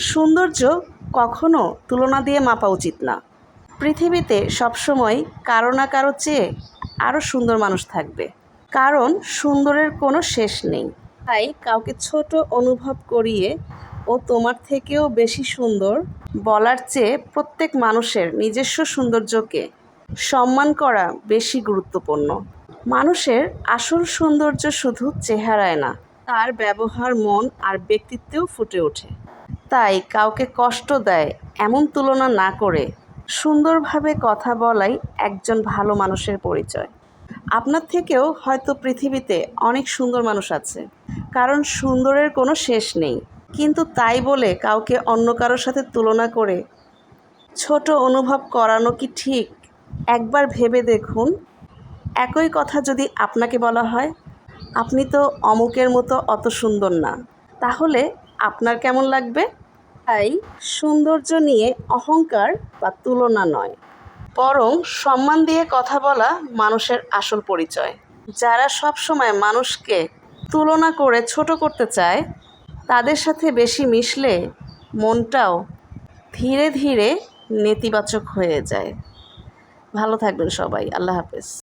সৌন্দর্য কখনো তুলনা দিয়ে মাপা উচিত না। পৃথিবীতে সবসময় কারো না কারো চেয়ে আরও সুন্দর মানুষ থাকবে, কারণ সুন্দরের কোনো শেষ নেই। তাই কাউকে ছোট অনুভব করিয়ে ও তোমার থেকেও বেশি সুন্দর বলার চেয়ে প্রত্যেক মানুষের নিজস্ব সৌন্দর্যকে সম্মান করা বেশি গুরুত্বপূর্ণ। মানুষের আসল সৌন্দর্য শুধু চেহারায় না, তার ব্যবহার, মন আর ব্যক্তিত্বেও ফুটে ওঠে। তাই কাউকে কষ্ট দেয় এমন তুলনা না করে সুন্দরভাবে কথা বলাই একজন ভালো মানুষের পরিচয়। আপনার থেকেও হয়তো পৃথিবীতে অনেক সুন্দর মানুষ আছে, কারণ সুন্দরের কোনো শেষ নেই। কিন্তু তাই বলে কাউকে অন্য কারোর সাথে তুলনা করে ছোট অনুভব করানো কি ঠিক? একবার ভেবে দেখুন, একই কথা যদি আপনাকে বলা হয়, আপনি তো অমুকের মতো অত সুন্দর না, তাহলে আপনার কেমন লাগবে? তাই সৌন্দর্য নিয়ে অহংকার বা তুলনা নয়, বরং সম্মান দিয়ে কথা বলা মানুষের আসল পরিচয়। যারা সব সময় মানুষকে তুলনা করে ছোট করতে চায়, তাদের সাথে বেশি মিশলে মনটাও ধীরে ধীরে নেতিবাচক হয়ে যায়। ভালো থাকবেন সবাই। আল্লাহ হাফেজ।